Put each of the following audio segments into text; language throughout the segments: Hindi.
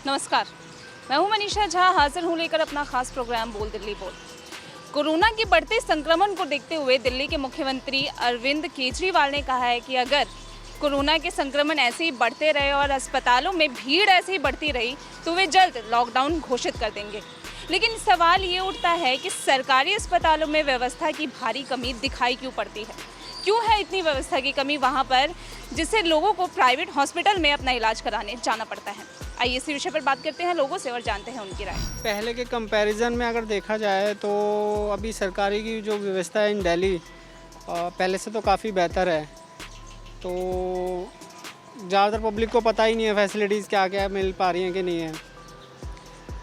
नमस्कार, मैं हूं मनीषा झा, हाजिर हूं लेकर अपना खास प्रोग्राम बोल दिल्ली बोल। कोरोना के बढ़ते संक्रमण को देखते हुए दिल्ली के मुख्यमंत्री अरविंद केजरीवाल ने कहा है कि अगर कोरोना के संक्रमण ऐसे ही बढ़ते रहे और अस्पतालों में भीड़ ऐसे ही बढ़ती रही तो वे जल्द लॉकडाउन घोषित कर देंगे। लेकिन सवाल ये उठता है कि सरकारी अस्पतालों में व्यवस्था की भारी कमी दिखाई क्यों पड़ती है? क्यों है इतनी व्यवस्था की कमी वहाँ पर, जिससे लोगों को प्राइवेट हॉस्पिटल में अपना इलाज कराने जाना पड़ता है? आइए इसी विषय पर बात करते हैं लोगों से और जानते हैं उनकी राय। पहले के कंपैरिजन में अगर देखा जाए तो अभी सरकारी की जो व्यवस्था है इन दिल्ली पहले से तो काफ़ी बेहतर है। तो ज़्यादातर पब्लिक को पता ही नहीं है फैसिलिटीज़ क्या क्या मिल पा रही हैं कि नहीं है।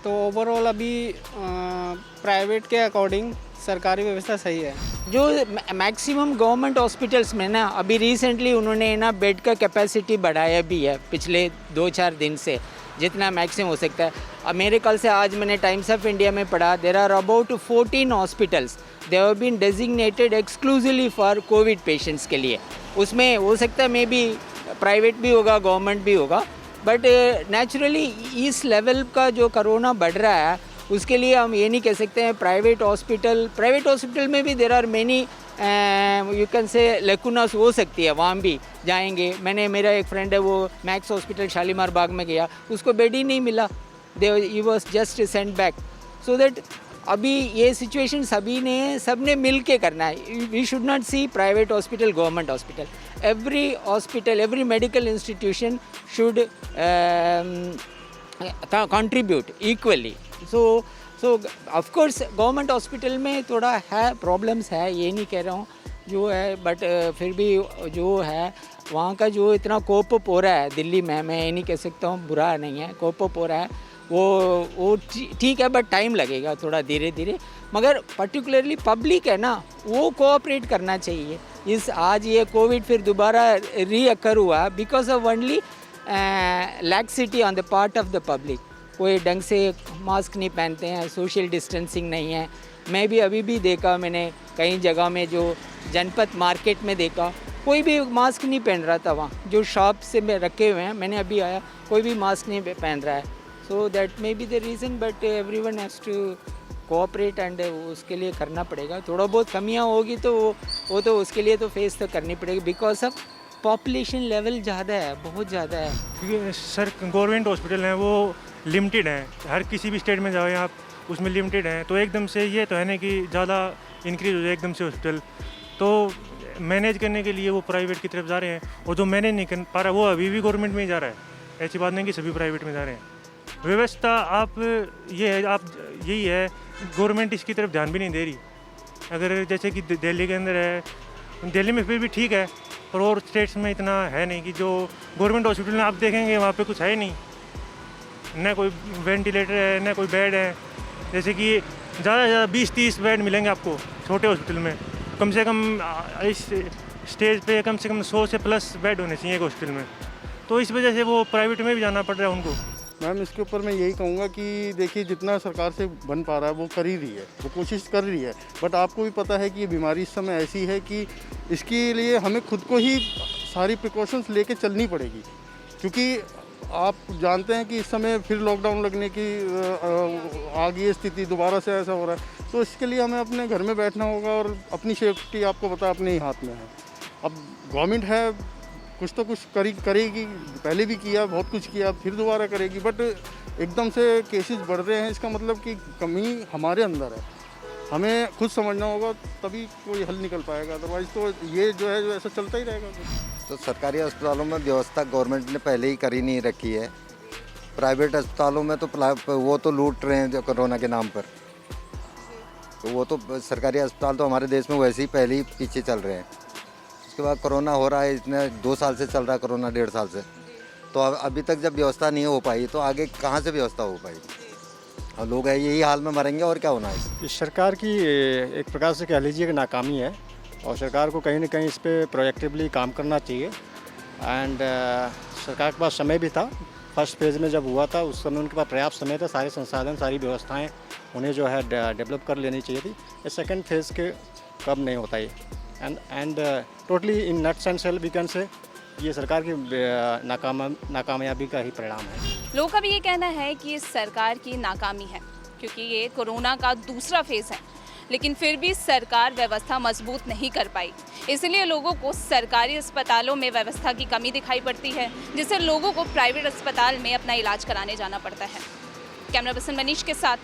तो ओवरऑल अभी प्राइवेट के अकॉर्डिंग सरकारी व्यवस्था सही है। जो मैक्सिमम गवर्नमेंट हॉस्पिटल्स में ना अभी रिसेंटली उन्होंने ना बेड का कैपेसिटी बढ़ाया भी है पिछले 2-4 दिन से, जितना मैक्सिमम हो सकता है। मेरे ख्याल से आज मैंने टाइम्स ऑफ इंडिया में पढ़ा, there are about 14 hospitals they have been designated exclusively for covid patients के लिए। उसमें हो सकता है मे बी प्राइवेट भी होगा, गवर्नमेंट भी होगा, बट नेचुरली इस लेवल का जो कोरोना बढ़ रहा है उसके लिए हम ये नहीं कह सकते हैं प्राइवेट हॉस्पिटल में भी there are many you can say lacunas हो सकती है, वहाँ भी जाएंगे। मेरा एक फ्रेंड है, वो मैक्स हॉस्पिटल शालीमार बाग में गया, उसको बेड ही नहीं मिला, he was just sent back. So that अभी ये सिचुएशन सबने मिल के करना है। We should not see private hospital, government hospital, every medical institution should contribute equally. So of course government hospital में थोड़ा है, प्रॉब्लम्स है, ये नहीं कह रहा हूँ जो है, बट फिर भी जो है वहाँ का जो इतना कोप अप हो रहा है दिल्ली में, मैं ये नहीं कह सकता हूँ बुरा नहीं है, कोप अप हो रहा है, वो ठीक है, बट टाइम लगेगा थोड़ा धीरे धीरे। मगर पर्टिकुलरली पब्लिक है ना, वो कोऑपरेट करना चाहिए। आज ये कोविड फिर दोबारा रीअकर हुआ because of only laxity on the part of the public. कोई ढंग से मास्क नहीं पहनते हैं, सोशल डिस्टेंसिंग नहीं है। मैं भी अभी भी देखा, मैंने कई जगह में जो जनपद मार्केट में देखा, कोई भी मास्क नहीं पहन रहा था वहाँ, जो शॉप से में रखे हुए हैं, मैंने अभी आया, कोई भी मास्क नहीं पहन रहा है। So that may be the reason, but everyone has to cooperate and उसके लिए करना पड़ेगा। थोड़ा बहुत कमियाँ होगी तो वो तो उसके लिए तो फेस तो करनी पड़ेगी, बिकॉज ऑफ पॉपुलेशन लेवल ज़्यादा है, बहुत ज़्यादा है। क्योंकि सर गवर्नमेंट हॉस्पिटल हैं वो लिमिटेड हैं, हर किसी भी स्टेट में जाओ आप उसमें लिमिटेड हैं। तो एकदम से ये तो है ना कि ज़्यादा इंक्रीज़ हो जाए एकदम से हॉस्पिटल, तो मैनेज करने के लिए वो प्राइवेट की तरफ जा रहे हैं, और जो मैनेज नहीं कर पा रहा वो अभी भी गवर्नमेंट में ही जा रहा है। ऐसी बात नहीं कि सभी प्राइवेट में जा रहे हैं। व्यवस्था आप यही है, गवर्नमेंट इसकी तरफ ध्यान भी नहीं दे रही। अगर जैसे कि दिल्ली के अंदर है, दिल्ली में फिर भी ठीक है, पर और स्टेट्स में इतना है नहीं कि जो गवर्नमेंट हॉस्पिटल में आप देखेंगे वहाँ पे कुछ है ही नहीं, न कोई वेंटिलेटर है, न कोई बेड है। जैसे कि ज़्यादा से ज़्यादा 20-30 बेड मिलेंगे आपको छोटे हॉस्पिटल में, कम से कम इस स्टेज पे कम से कम 100 से प्लस बेड होने चाहिए एक हॉस्पिटल में। तो इस वजह से वो प्राइवेट में भी जाना पड़ रहा है उनको। मैम इसके ऊपर मैं यही कहूँगा कि देखिए जितना सरकार से बन पा रहा है वो कर ही रही है, वो कोशिश कर रही है, बट आपको भी पता है कि ये बीमारी इस समय ऐसी है कि इसके लिए हमें खुद को ही सारी प्रिकॉशंस लेके चलनी पड़ेगी। क्योंकि आप जानते हैं कि इस समय फिर लॉकडाउन लगने की आ गई स्थिति, दोबारा से ऐसा हो रहा है। तो इसके लिए हमें अपने घर में बैठना होगा और अपनी सेफ्टी आपको पता अपने ही हाथ में है। अब गवर्नमेंट है, कुछ तो कुछ करेगी, पहले भी किया, बहुत कुछ किया, फिर दोबारा करेगी, बट एकदम से केसेस बढ़ रहे हैं, इसका मतलब कि कमी हमारे अंदर है। हमें खुद समझना होगा, तभी कोई हल निकल पाएगा, अदरवाइज़ तो ये जो है जो ऐसा चलता ही रहेगा। तो सरकारी अस्पतालों में व्यवस्था गवर्नमेंट ने पहले ही कर ही नहीं रखी है। प्राइवेट अस्पतालों में तो वो तो लूट रहे हैं जो कोरोना के नाम पर, तो वो तो सरकारी अस्पताल तो हमारे देश में वैसे ही पहले ही पीछे चल रहे हैं। उसके बाद कोरोना हो रहा है, इतने 2 साल से चल रहा है कोरोना, 1.5 साल से, तो अभी तक जब व्यवस्था नहीं हो पाई तो आगे कहाँ से व्यवस्था हो पाएगी? और लोग है यही हाल में मरेंगे, और क्या होना है। इस सरकार की एक प्रकार से कह लीजिए कि नाकामी है, और सरकार को कहीं ना कहीं इस पर प्रोएक्टिवली काम करना चाहिए। एंड सरकार के पास समय भी था, फर्स्ट फेज़ में जब हुआ था उस समय उनके पास पर्याप्त समय था, सारे संसाधन, सारी व्यवस्थाएं उन्हें जो है डेवलप कर लेनी चाहिए थी। ये सेकंड फेज़ के कब नहीं होता ये, and totally in nuts and shell we can say ये सरकार की नाकामयाबी का ही परिणाम है। लोगों का भी ये कहना है कि इस सरकार की नाकामी है, क्योंकि ये कोरोना का दूसरा फेज़ है, लेकिन फिर भी सरकार व्यवस्था मजबूत नहीं कर पाई। इसलिए लोगों को सरकारी अस्पतालों में व्यवस्था की कमी दिखाई पड़ती है, जिससे लोगों को प्राइवेट अस्पताल में अपना इलाज कराने जाना पड़ता है। कैमरा पर्सन मनीष के साथ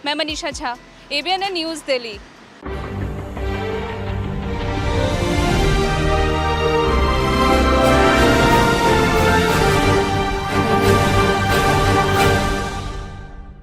मैं मनीषा झा, ABN न्यूज़ दिल्ली।